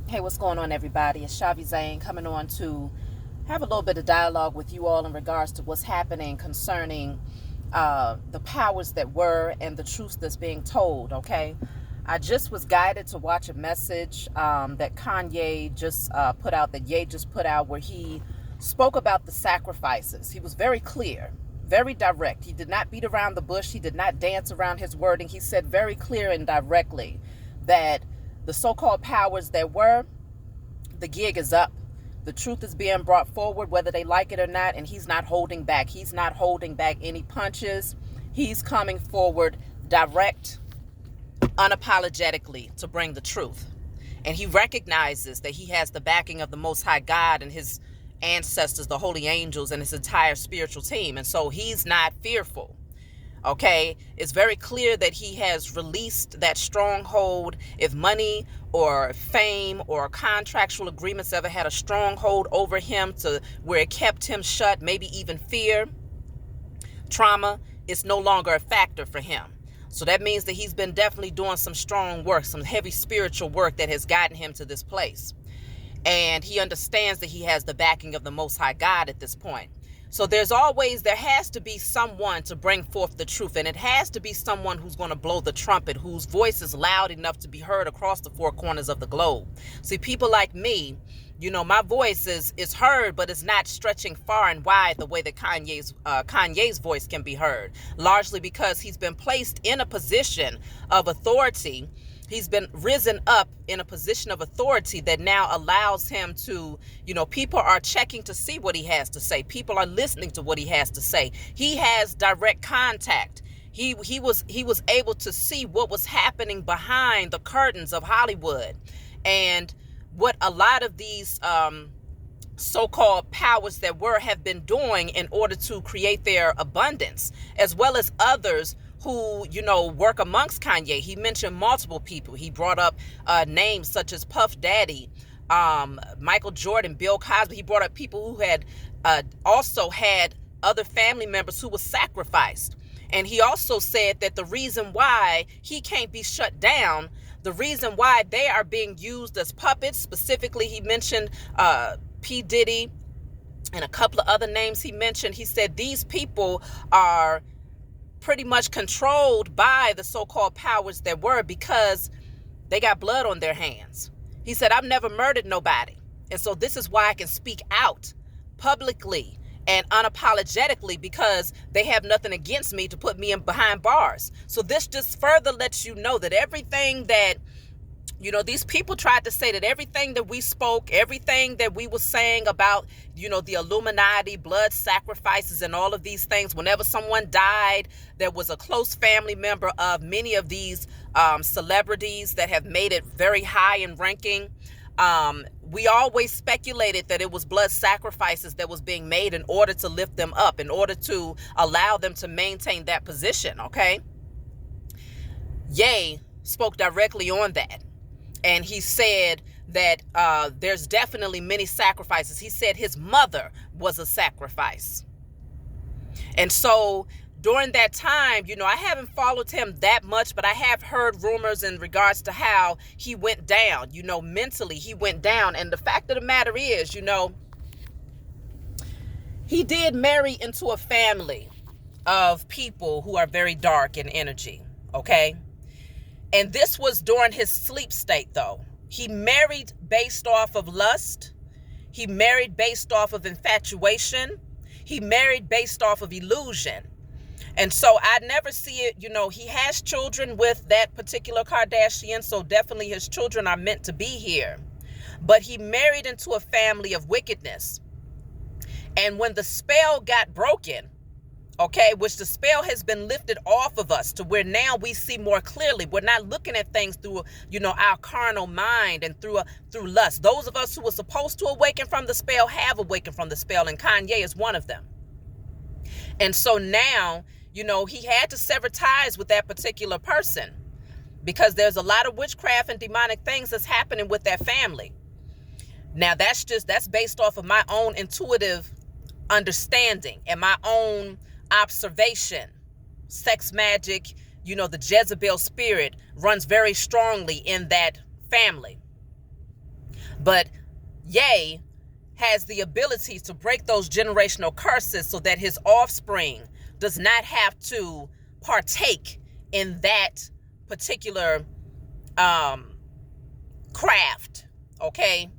Hey, what's going on, everybody? It's Shavi Zane coming on to have a little bit of dialogue with you all in regards to what's happening concerning the powers that were and the truths that's being told, okay? I just was guided to watch a message that Kanye just put out, that Ye just put out, where he spoke about the sacrifices. He was very clear, very direct. He did not beat around the bush. He did not dance around his wording. He said very clear and directly that the so-called powers that were, the gig is up. The truth is being brought forward, whether they like it or not, and he's not holding back. He's not holding back any punches. He's coming forward direct, unapologetically, to bring the truth. And he recognizes that he has the backing of the Most High God and his ancestors, the holy angels, and his entire spiritual team. And so he's not fearful. Okay, it's very clear that he has released that stronghold. If money or fame or contractual agreements ever had a stronghold over him to where it kept him shut, maybe even fear, trauma, it's no longer a factor for him. So that means that he's been definitely doing some strong work, some heavy spiritual work that has gotten him to this place. And he understands that he has the backing of the Most High God at this point. So there has to be someone to bring forth the truth, and it has to be someone who's going to blow the trumpet, whose voice is loud enough to be heard across the four corners of the globe. See, people like me, my voice is heard, but it's not stretching far and wide the way that Kanye's voice can be heard, largely because he's been placed in a position of authority. He's been risen up in a position of authority that now allows him to, people are checking to see what he has to say. People are listening to what he has to say. He has direct contact. He was able to see what was happening behind the curtains of Hollywood, and what a lot of these so-called powers that were have been doing in order to create their abundance, as well as others who, work amongst Kanye. He mentioned multiple people. He brought up names such as Puff Daddy, Michael Jordan, Bill Cosby. He brought up people who had also had other family members who were sacrificed. And he also said that the reason why he can't be shut down, the reason why they are being used as puppets, specifically he mentioned P. Diddy and a couple of other names he mentioned. He said these people are pretty much controlled by the so-called powers that were because they got blood on their hands. He said, I've never murdered nobody. And so this is why I can speak out publicly and unapologetically, because they have nothing against me to put me in behind bars. So this just further lets you know that everything that, these people tried to say, that everything that we spoke, everything that we were saying about, the Illuminati, blood sacrifices and all of these things, whenever someone died, there was a close family member of many of these celebrities that have made it very high in ranking. We always speculated that it was blood sacrifices that was being made in order to lift them up, in order to allow them to maintain that position, okay? Ye spoke directly on that. And he said that there's definitely many sacrifices. He said his mother was a sacrifice. And so during that time, I haven't followed him that much, but I have heard rumors in regards to how he went down, mentally he went down. And the fact of the matter is, he did marry into a family of people who are very dark in energy, okay? And this was during his sleep state, though. He married based off of lust. He married based off of infatuation. He married based off of illusion. And so I never see it, he has children with that particular Kardashian, so definitely his children are meant to be here. But he married into a family of wickedness. And when the spell got broken, okay, which the spell has been lifted off of us to where now we see more clearly. We're not looking at things through, our carnal mind and through lust. Those of us who were supposed to awaken from the spell have awakened from the spell, and Kanye is one of them. And so now, he had to sever ties with that particular person because there's a lot of witchcraft and demonic things that's happening with that family. Now, that's based off of my own intuitive understanding and my own observation. Sex magic, the Jezebel spirit runs very strongly in that family. But Ye has the ability to break those generational curses so that his offspring does not have to partake in that particular craft, okay?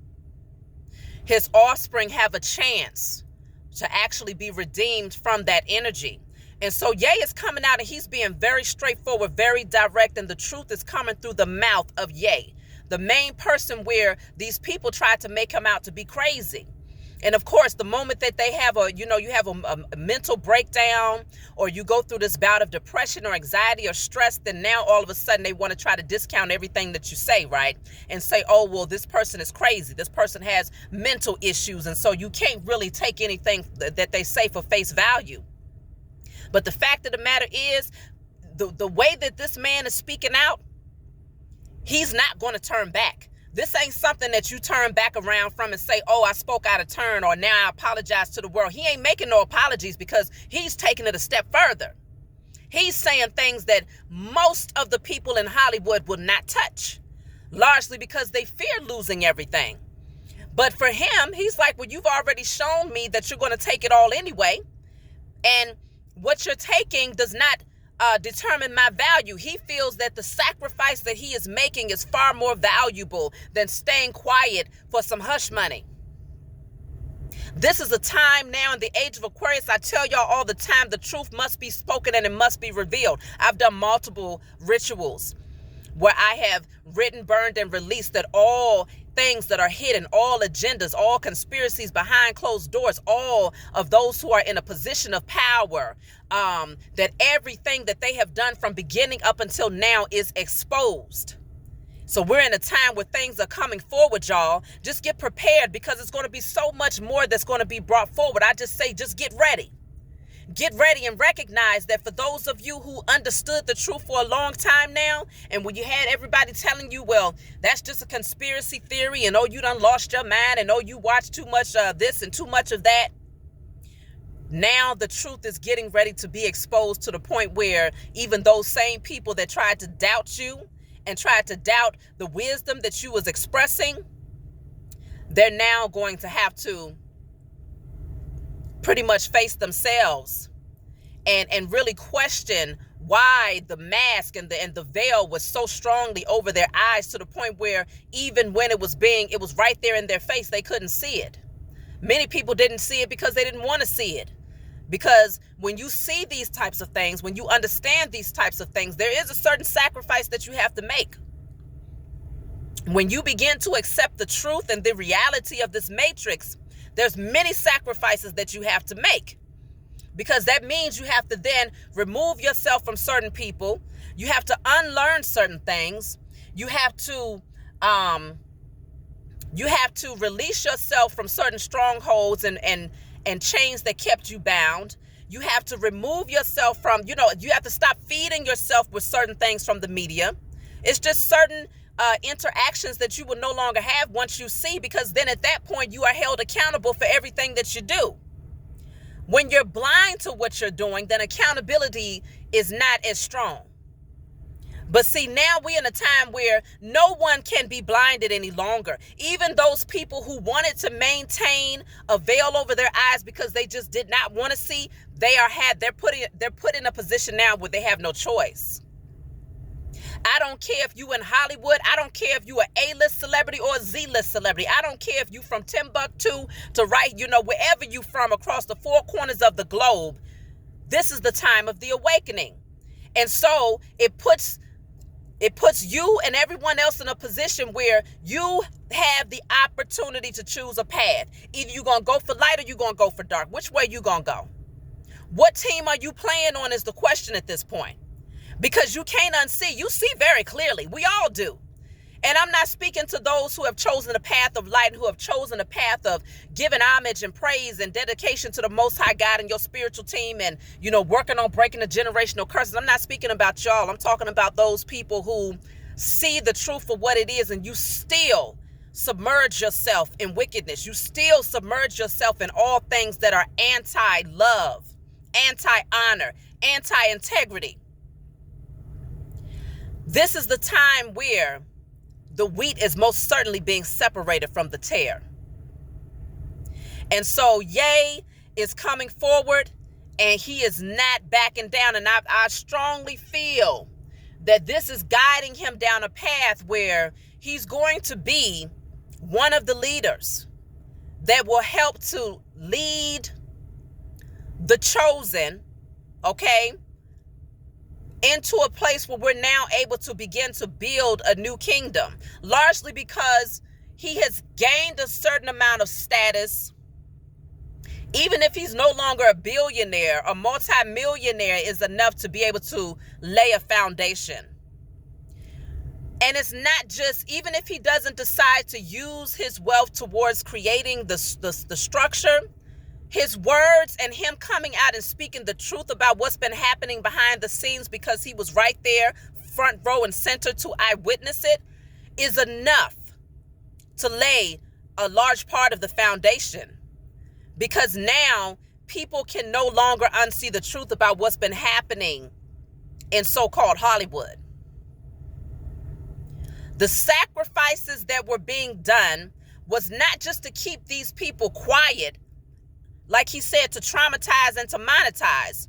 His offspring have a chance to actually be redeemed from that energy. And so Ye is coming out and he's being very straightforward, very direct, and the truth is coming through the mouth of Ye, the main person where these people tried to make him out to be crazy. And of course, the moment that they have you have a mental breakdown, or you go through this bout of depression or anxiety or stress, then now all of a sudden they want to try to discount everything that you say, right? And say, oh, well, this person is crazy. This person has mental issues. And so you can't really take anything that they say for face value. But the fact of the matter is, the way that this man is speaking out, he's not going to turn back. This ain't something that you turn back around from and say, oh, I spoke out of turn, or now I apologize to the world. He ain't making no apologies because he's taking it a step further. He's saying things that most of the people in Hollywood will not touch, largely because they fear losing everything. But for him, he's like, well, you've already shown me that you're going to take it all anyway. And what you're taking does not determine my value. He feels that the sacrifice that he is making is far more valuable than staying quiet for some hush money. This is a time now in the age of Aquarius. I tell y'all all the time, the truth must be spoken and it must be revealed. I've done multiple rituals where I have written, burned, and released that all things that are hidden, all agendas, all conspiracies behind closed doors, all of those who are in a position of power, that everything that they have done from beginning up until now is exposed. So we're in a time where things are coming forward, y'all. Just get prepared, because it's going to be so much more that's going to be brought forward. I just say, just get ready. Get ready and recognize that for those of you who understood the truth for a long time now, and when you had everybody telling you, well, that's just a conspiracy theory, and oh, you done lost your mind, and oh, you watched too much of this and too much of that. Now the truth is getting ready to be exposed to the point where even those same people that tried to doubt you and tried to doubt the wisdom that you was expressing, they're now going to have to pretty much face themselves and really question why the mask and the veil was so strongly over their eyes, to the point where even when it was right there in their face, they couldn't see it. Many people didn't see it because they didn't want to see it. Because when you see these types of things, when you understand these types of things, there is a certain sacrifice that you have to make. When you begin to accept the truth and the reality of this matrix, there's many sacrifices that you have to make, because that means you have to then remove yourself from certain people. You have to unlearn certain things. You have to release yourself from certain strongholds and chains that kept you bound. You have to remove yourself from, you have to stop feeding yourself with certain things from the media. It's just certain interactions that you will no longer have once you see, because then at that point you are held accountable for everything that you do. When you're blind to what you're doing, then accountability is not as strong. But see, now we're in a time where no one can be blinded any longer. Even those people who wanted to maintain a veil over their eyes because they just did not want to see, they're put in a position now where they have no choice. I don't care if you in Hollywood. I don't care if you an A-list celebrity or a Z-list celebrity. I don't care if you from Timbuktu to wherever you from across the four corners of the globe. This is the time of the awakening. And so it puts you and everyone else in a position where you have the opportunity to choose a path. Either you're going to go for light or you're going to go for dark. Which way you going to go? What team are you playing on is the question at this point. Because you can't unsee. You see very clearly. We all do. And I'm not speaking to those who have chosen the path of light, who have chosen the path of giving homage and praise and dedication to the Most High God and your spiritual team and, working on breaking the generational curses. I'm not speaking about y'all. I'm talking about those people who see the truth for what it is, and you still submerge yourself in wickedness. You still submerge yourself in all things that are anti-love, anti-honor, anti-integrity. This is the time where the wheat is most certainly being separated from the tare. And so Ye is coming forward, and he is not backing down. And I strongly feel that this is guiding him down a path where he's going to be one of the leaders that will help to lead the chosen, okay, into a place where we're now able to begin to build a new kingdom, largely because he has gained a certain amount of status. Even if he's no longer a billionaire, a multimillionaire is enough to be able to lay a foundation. And it's not just, even if he doesn't decide to use his wealth towards creating the structure, his words and him coming out and speaking the truth about what's been happening behind the scenes, because he was right there, front row and center to eyewitness it, is enough to lay a large part of the foundation. Because now people can no longer unsee the truth about what's been happening in so-called Hollywood. The sacrifices that were being done was not just to keep these people quiet, like he said, to traumatize and to monetize.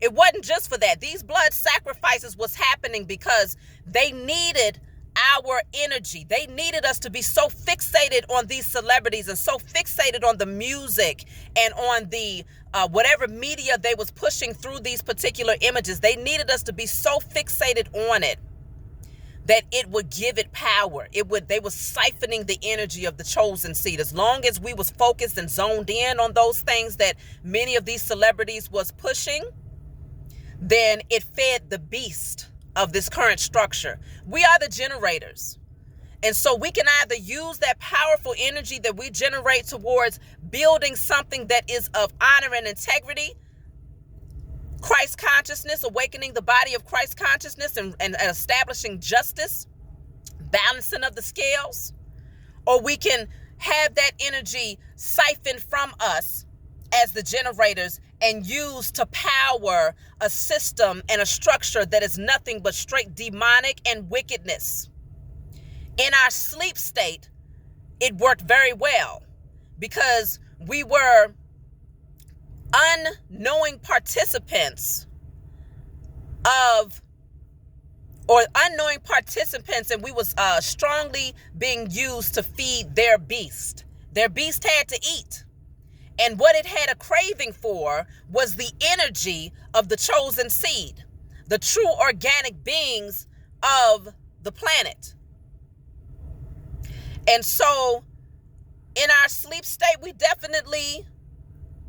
It wasn't just for that. These blood sacrifices was happening because they needed our energy. They needed us to be so fixated on these celebrities and so fixated on the music and on the whatever media they was pushing through these particular images. They needed us to be so fixated on it that it would give it power. They was siphoning the energy of the chosen seed. As long as we was focused and zoned in on those things that many of these celebrities was pushing, then it fed the beast of this current structure. We are the generators. And so we can either use that powerful energy that we generate towards building something that is of honor and integrity, Christ consciousness, awakening the body of Christ consciousness and establishing justice, balancing of the scales, or we can have that energy siphoned from us as the generators and used to power a system and a structure that is nothing but straight demonic and wickedness. In our sleep state, it worked very well because we were unknowing participants and we was strongly being used to feed their beast. Their beast had to eat. And what it had a craving for was the energy of the chosen seed, the true organic beings of the planet. And so in our sleep state, we definitely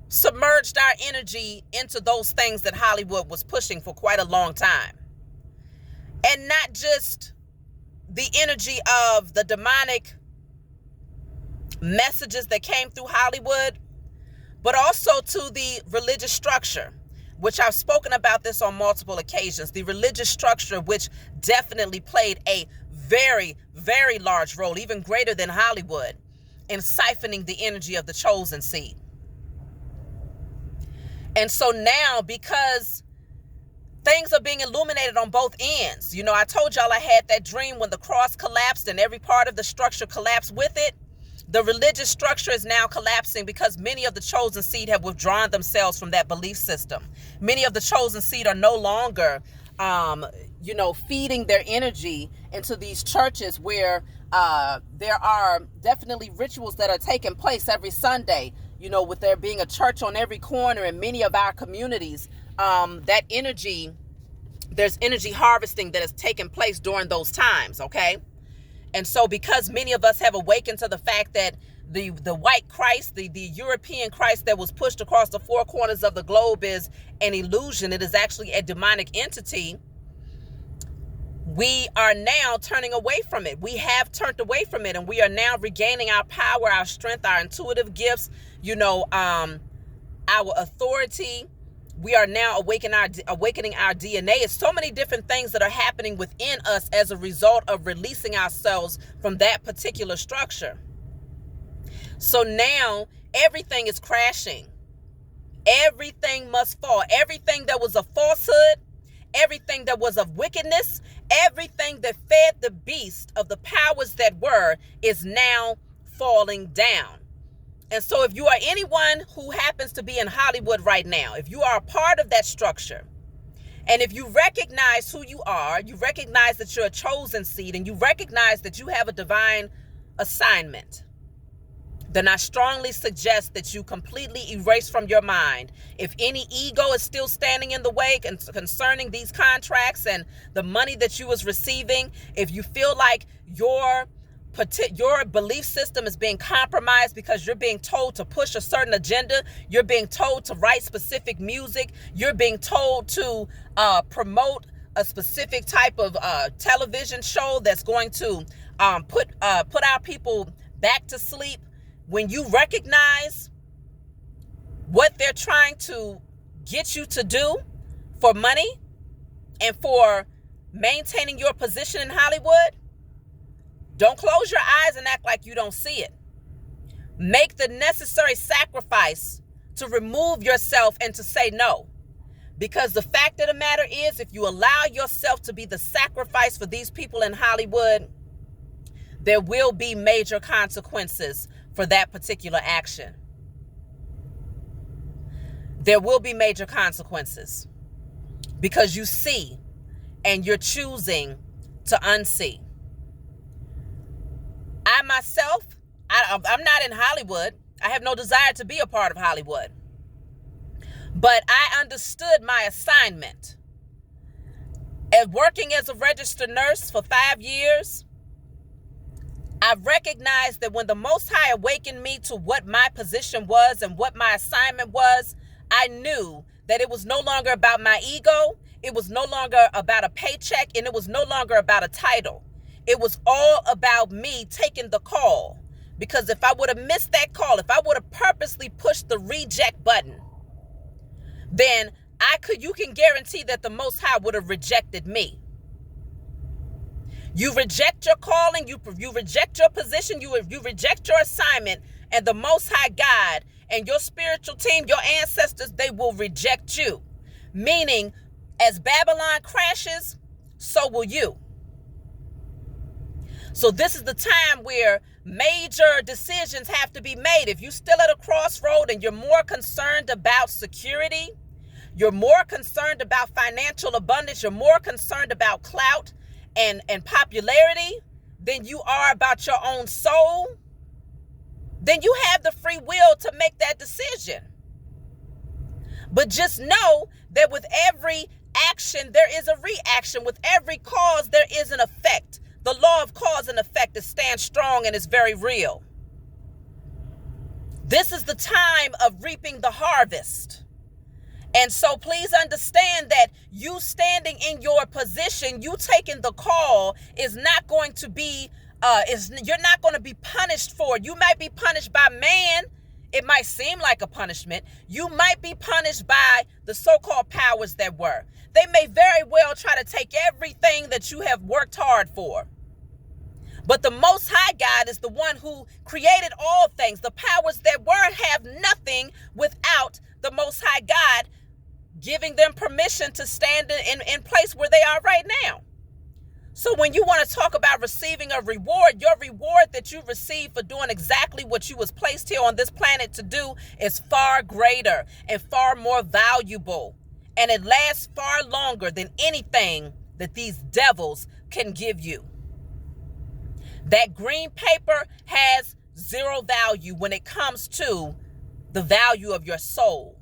submerged our energy into those things that Hollywood was pushing for quite a long time. And not just the energy of the demonic messages that came through Hollywood, but also to the religious structure, which I've spoken about this on multiple occasions. The religious structure, which definitely played a very, very large role, even greater than Hollywood, in siphoning the energy of the chosen seed. And so now, because things are being illuminated on both ends, you know, I told y'all I had that dream when the cross collapsed and every part of the structure collapsed with it. The religious structure is now collapsing because many of the chosen seed have withdrawn themselves from that belief system. Many of the chosen seed are no longer, feeding their energy into these churches where there are definitely rituals that are taking place every Sunday, you know, with there being a church on every corner in many of our communities. That energy, there's energy harvesting that is taking place during those times, okay? And so because many of us have awakened to the fact that the white Christ, the European Christ that was pushed across the four corners of the globe is an illusion, it is actually a demonic entity, we are now turning away from it. We have turned away from it, and we are now regaining our power, our strength, our intuitive gifts, our authority. We are now awakening our DNA. It's so many different things that are happening within us as a result of releasing ourselves from that particular structure. So now everything is crashing. Everything must fall. Everything that was a falsehood, everything that was of wickedness, Everything that fed the beast of the powers that were is now falling down. And so if you are anyone who happens to be in Hollywood right now, if you are a part of that structure, and if you recognize who you are, you recognize that you're a chosen seed, and you recognize that you have a divine assignment, then I strongly suggest that you completely erase from your mind if any ego is still standing in the way concerning these contracts and the money that you was receiving. If you feel like your belief system is being compromised because you're being told to push a certain agenda, you're being told to write specific music, you're being told to promote a specific type of television show that's going to put our people back to sleep. When you recognize what they're trying to get you to do for money and for maintaining your position in Hollywood, don't close your eyes and act like you don't see it. Make the necessary sacrifice to remove yourself and to say no. Because the fact of the matter is, if you allow yourself to be the sacrifice for these people in Hollywood, there will be major consequences for that particular action. There will be major consequences because you see and you're choosing to unsee. I myself, I'm not in Hollywood. I have no desire to be a part of Hollywood. But I understood my assignment. And working as a registered nurse for 5 years, I recognized that when the Most High awakened me to what my position was and what my assignment was, I knew that it was no longer about my ego. It was no longer about a paycheck, and it was no longer about a title. It was all about me taking the call. Because if I would have missed that call, if I would have purposely pushed the reject button, then you can guarantee that the Most High would have rejected me. You reject your calling, you reject your position, you reject your assignment, and the Most High God and your spiritual team, your ancestors, they will reject you. Meaning, as Babylon crashes, so will you. So this is the time where major decisions have to be made. If you're still at a crossroad and you're more concerned about security, you're more concerned about financial abundance, you're more concerned about clout and popularity than you are about your own soul, then you have the free will to make that decision. But just know that with every action, there is a reaction. With every cause, there is an effect. The law of cause and effect stands strong and is very real. This is the time of reaping the harvest. And so please understand that you standing in your position, you taking the call is not going to be, you're not going to be punished for it. You might be punished by man. It might seem like a punishment. You might be punished by the so-called powers that were. They may very well try to take everything that you have worked hard for. But the Most High God is the one who created all things. The powers that were have nothing without the Most High God giving them permission to stand in place where they are right now. So when you want to talk about receiving a reward, your reward that you receive for doing exactly what you was placed here on this planet to do is far greater and far more valuable. And it lasts far longer than anything that these devils can give you. That green paper has zero value when it comes to the value of your soul.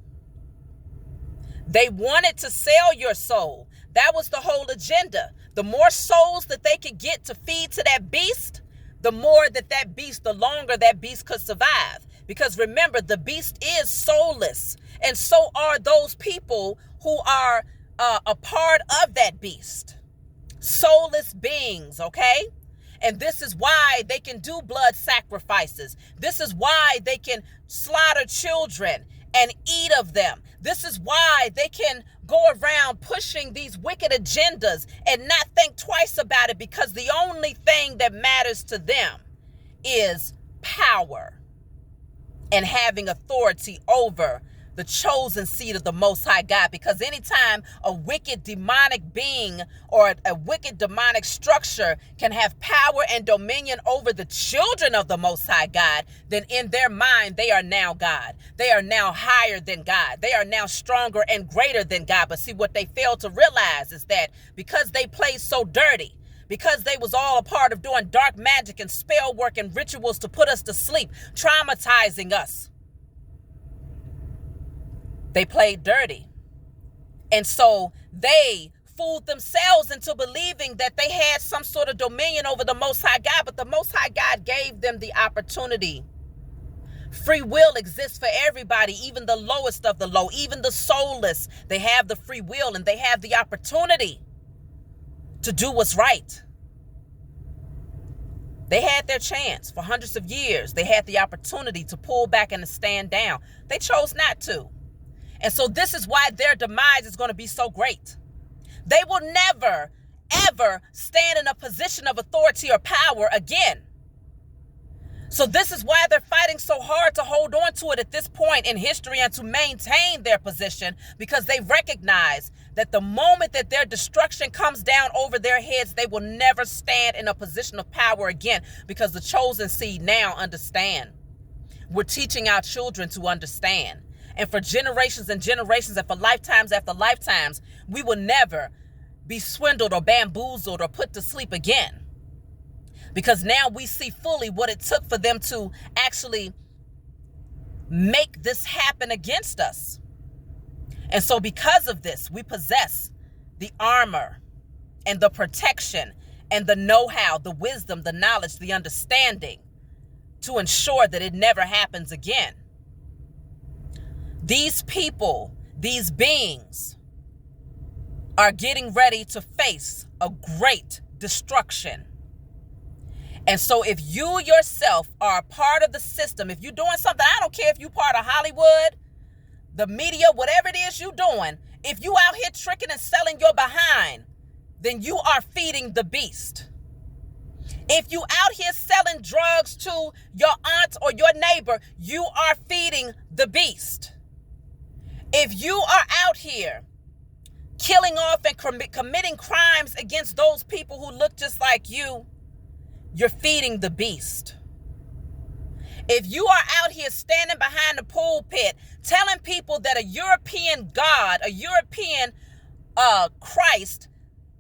They wanted to sell your soul. That was the whole agenda. The more souls that they could get to feed to that beast, the more that beast, the longer that beast could survive. Because remember, the beast is soulless. And so are those people who are a part of that beast. Soulless beings, okay? And this is why they can do blood sacrifices. This is why they can slaughter children and eat of them. This is why they can go around pushing these wicked agendas and not think twice about it, because the only thing that matters to them is power and having authority over the chosen seed of the Most High God. Because anytime a wicked demonic being or a wicked demonic structure can have power and dominion over the children of the Most High God, then in their mind, they are now God. They are now higher than God. They are now stronger and greater than God. But see, what they fail to realize is that because they played so dirty, because they was all a part of doing dark magic and spell work and rituals to put us to sleep, traumatizing us, they played dirty. And so they fooled themselves into believing that they had some sort of dominion over the Most High God, but the Most High God gave them the opportunity. Free will exists for everybody, even the lowest of the low, even the soulless. They have the free will and they have the opportunity to do what's right. They had their chance for hundreds of years. They had the opportunity to pull back and to stand down. They chose not to. And so this is why their demise is going to be so great. They will never, ever stand in a position of authority or power again. So this is why they're fighting so hard to hold on to it at this point in history and to maintain their position, because they recognize that the moment that their destruction comes down over their heads, they will never stand in a position of power again, because the chosen seed now understand. We're teaching our children to understand. And for generations and generations and for lifetimes after lifetimes, we will never be swindled or bamboozled or put to sleep again. Because now we see fully what it took for them to actually make this happen against us. And so because of this, we possess the armor and the protection and the know-how, the wisdom, the knowledge, the understanding to ensure that it never happens again. These people, these beings, are getting ready to face a great destruction. And so if you yourself are a part of the system, if you're doing something, I don't care if you're part of Hollywood, the media, whatever it is you're doing, if you out here tricking and selling your behind, then you are feeding the beast. If you out here selling drugs to your aunt or your neighbor, you are feeding the beast. If you are out here killing off and committing crimes against those people who look just like you, you're feeding the beast. If you are out here standing behind the pulpit telling people that a European God, a European Christ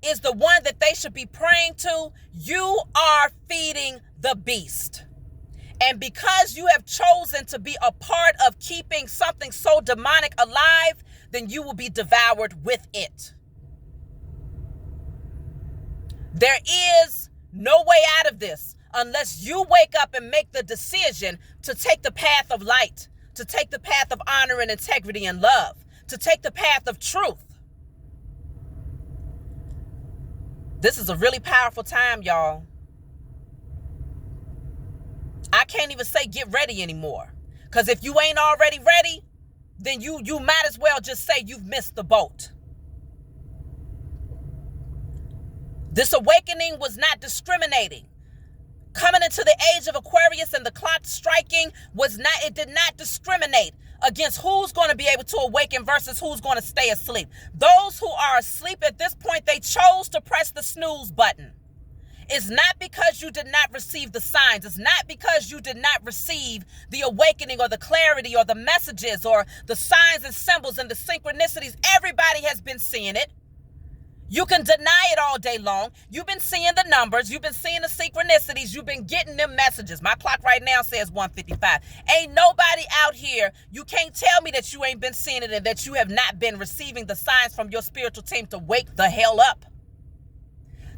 is the one that they should be praying to, you are feeding the beast. And because you have chosen to be a part of keeping something so demonic alive, then you will be devoured with it. There is no way out of this unless you wake up and make the decision to take the path of light, to take the path of honor and integrity and love, to take the path of truth. This is a really powerful time, y'all. I can't even say get ready anymore. Because if you ain't already ready, then you might as well just say you've missed the boat. This awakening was not discriminating. Coming into the age of Aquarius and the clock striking it did not discriminate against who's going to be able to awaken versus who's going to stay asleep. Those who are asleep at this point, they chose to press the snooze button. It's not because you did not receive the signs. It's not because you did not receive the awakening or the clarity or the messages or the signs and symbols and the synchronicities. Everybody has been seeing it. You can deny it all day long. You've been seeing the numbers. You've been seeing the synchronicities. You've been getting them messages. My clock right now says 1:55. Ain't nobody out here. You can't tell me that you ain't been seeing it and that you have not been receiving the signs from your spiritual team to wake the hell up.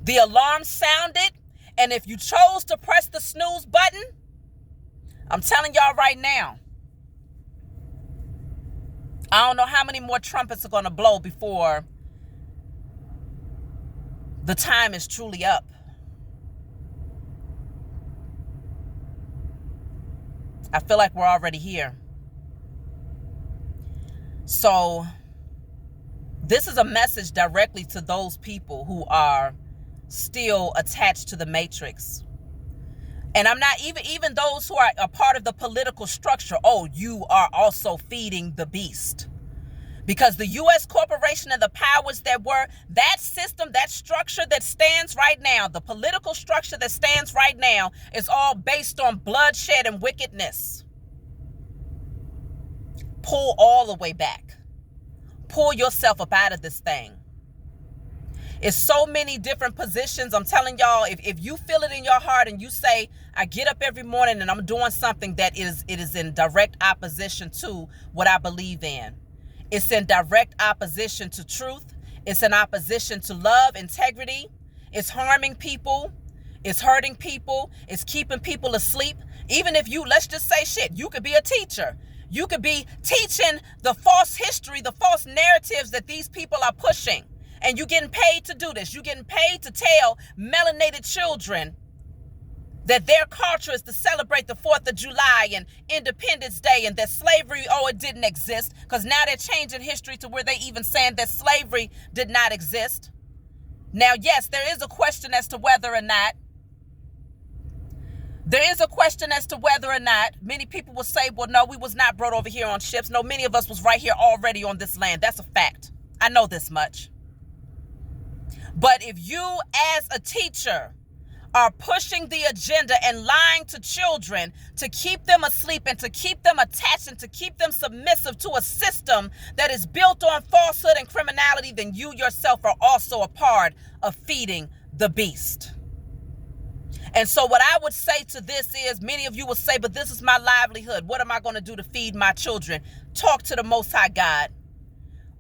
The alarm sounded, and if you chose to press the snooze button, I'm telling y'all right now, I don't know how many more trumpets are going to blow before the time is truly up. I feel like we're already here. So this is a message directly to those people who are still attached to the matrix. And I'm not even those who are a part of the political structure. Oh, you are also feeding the beast. Because the U.S. corporation and the powers that were, that system, that structure that stands right now, the political structure that stands right now is all based on bloodshed and wickedness. Pull all the way back. Pull yourself up out of this thing. It's so many different positions. I'm telling y'all, if you feel it in your heart and you say, I get up every morning and I'm doing something that it is in direct opposition to what I believe in. It's in direct opposition to truth. It's in opposition to love, integrity. It's harming people. It's hurting people. It's keeping people asleep. Even if you, let's just say shit, you could be a teacher. You could be teaching the false history, the false narratives that these people are pushing. And you're getting paid to do this. You're getting paid to tell melanated children that their culture is to celebrate the 4th of July and Independence Day, and that slavery, oh, it didn't exist. Because now they're changing history to where they even saying that slavery did not exist. Now, yes, there is a question as to whether or not. Many people will say, well, no, we was not brought over here on ships. No, many of us was right here already on this land. That's a fact. I know this much. But if you as a teacher are pushing the agenda and lying to children to keep them asleep and to keep them attached and to keep them submissive to a system that is built on falsehood and criminality, then you yourself are also a part of feeding the beast. And so what I would say to this is, many of you will say, but this is my livelihood. What am I going to do to feed my children? Talk to the Most High God.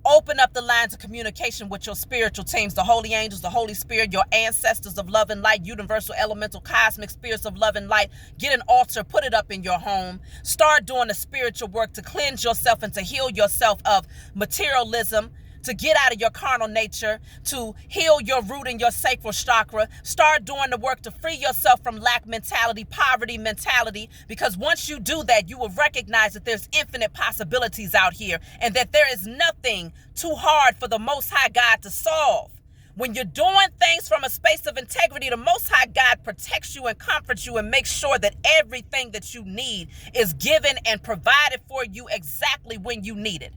Open up the lines of communication with your spiritual teams, the holy angels, the Holy Spirit, your ancestors of love and light, universal, elemental, cosmic spirits of love and light. Get an altar, put it up in your home. Start doing the spiritual work to cleanse yourself and to heal yourself of materialism, to get out of your carnal nature, to heal your root and your sacral chakra. Start doing the work to free yourself from lack mentality, poverty mentality, because once you do that, you will recognize that there's infinite possibilities out here and that there is nothing too hard for the Most High God to solve. When you're doing things from a space of integrity, the Most High God protects you and comforts you and makes sure that everything that you need is given and provided for you exactly when you need it.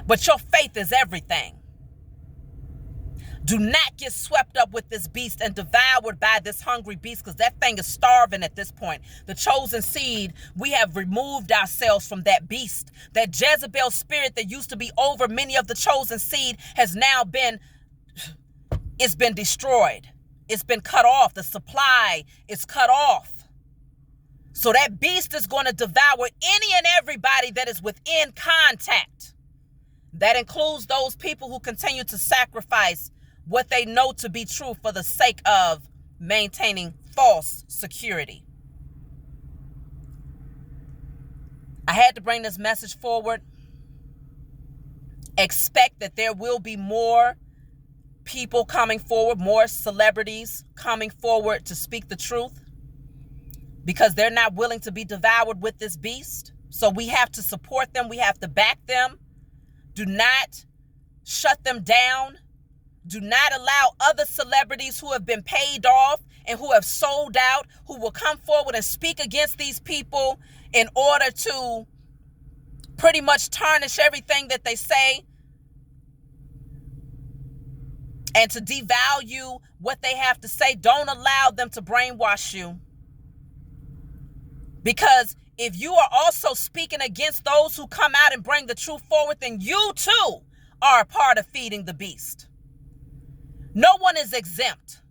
But your faith is everything. Do not get swept up with this beast and devoured by this hungry beast, because that thing is starving at this point. The chosen seed, we have removed ourselves from that beast. That Jezebel spirit that used to be over many of the chosen seed has now been, it's been destroyed. It's been cut off. The supply is cut off. So that beast is going to devour any and everybody that is within contact. That includes those people who continue to sacrifice what they know to be true for the sake of maintaining false security. I had to bring this message forward. Expect that there will be more people coming forward, more celebrities coming forward to speak the truth, because they're not willing to be devoured with this beast. So we have to support them. We have to back them. Do not shut them down. Do not allow other celebrities who have been paid off and who have sold out, who will come forward and speak against these people in order to pretty much tarnish everything that they say and to devalue what they have to say. Don't allow them to brainwash you. Because if you are also speaking against those who come out and bring the truth forward, then you too are a part of feeding the beast. No one is exempt.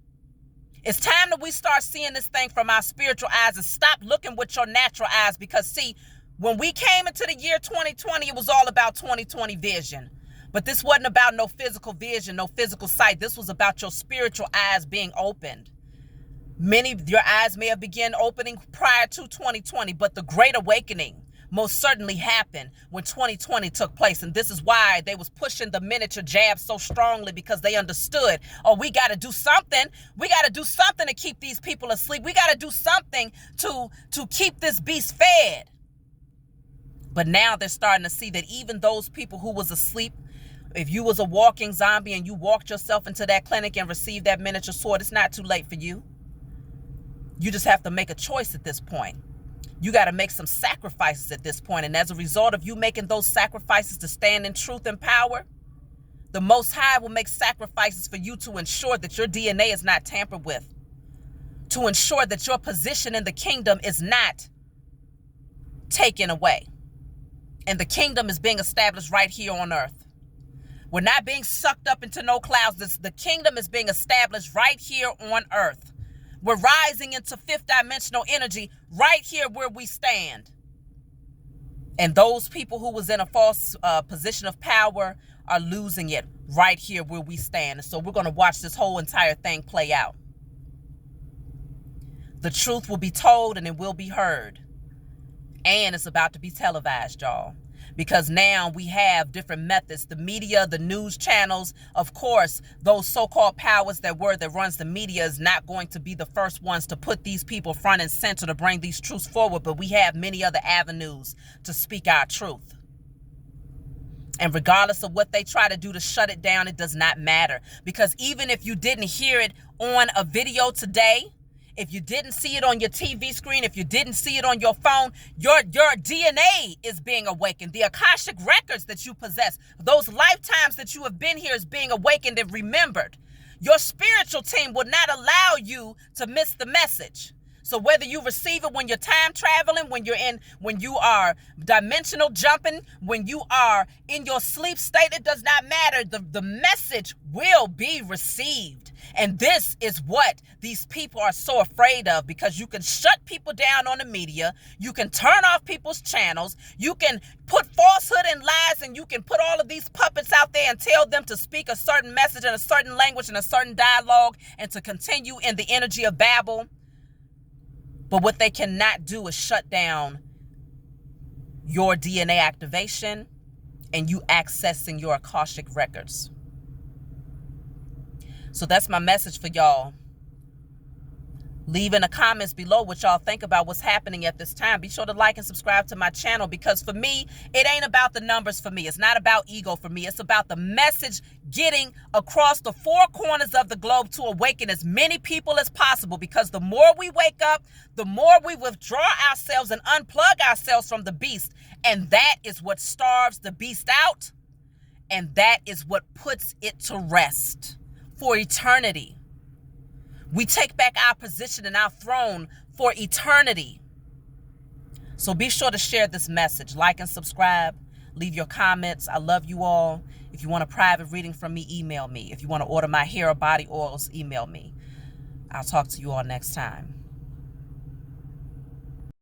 It's time that we start seeing this thing from our spiritual eyes and stop looking with your natural eyes. Because see, when we came into the year 2020, it was all about 2020 vision. But this wasn't about no physical vision, no physical sight. This was about your spiritual eyes being opened. Many of your eyes may have begun opening prior to 2020, but the Great Awakening most certainly happened when 2020 took place. And this is why they was pushing the miniature jab so strongly, because they understood, oh, we got to do something. We got to do something to keep these people asleep. We got to do something to keep this beast fed. But now they're starting to see that even those people who was asleep, if you was a walking zombie and you walked yourself into that clinic and received that miniature sword, it's not too late for you. You just have to make a choice at this point. You got to make some sacrifices at this point. And as a result of you making those sacrifices to stand in truth and power, the Most High will make sacrifices for you to ensure that your DNA is not tampered with, to ensure that your position in the kingdom is not taken away. And the kingdom is being established right here on earth. We're not being sucked up into no clouds. The kingdom is being established right here on earth. We're rising into fifth dimensional energy right here where we stand. And those people who was in a false position of power are losing it right here where we stand. And so we're going to watch this whole entire thing play out. The truth will be told and it will be heard. And it's about to be televised, y'all. Because now we have different methods. The media, the news channels, of course, those so-called powers that runs the media is not going to be the first ones to put these people front and center to bring these truths forward. But we have many other avenues to speak our truth. And regardless of what they try to do to shut it down, it does not matter. Because even if you didn't hear it on a video today, if you didn't see it on your TV screen, if you didn't see it on your phone, your DNA is being awakened. The Akashic records that you possess, those lifetimes that you have been here is being awakened and remembered. Your spiritual team will not allow you to miss the message. So whether you receive it when you're time traveling, when you are dimensional jumping, when you are in your sleep state, it does not matter. The message will be received. And this is what these people are so afraid of, because you can shut people down on the media. You can turn off people's channels. You can put falsehood and lies, and you can put all of these puppets out there and tell them to speak a certain message in a certain language and a certain dialogue and to continue in the energy of Babel. But what they cannot do is shut down your DNA activation and you accessing your Akashic records. So that's my message for y'all. Leave in the comments below what y'all think about what's happening at this time. Be sure to like and subscribe to my channel, because for me, it ain't about the numbers for me. It's not about ego for me. It's about the message getting across the four corners of the globe to awaken as many people as possible, because the more we wake up, the more we withdraw ourselves and unplug ourselves from the beast. And that is what starves the beast out. And that is what puts it to rest for eternity. We take back our position and our throne for eternity. So be sure to share this message. Like and subscribe. Leave your comments. I love you all. If you want a private reading from me, email me. If you want to order my hair or body oils, email me. I'll talk to you all next time.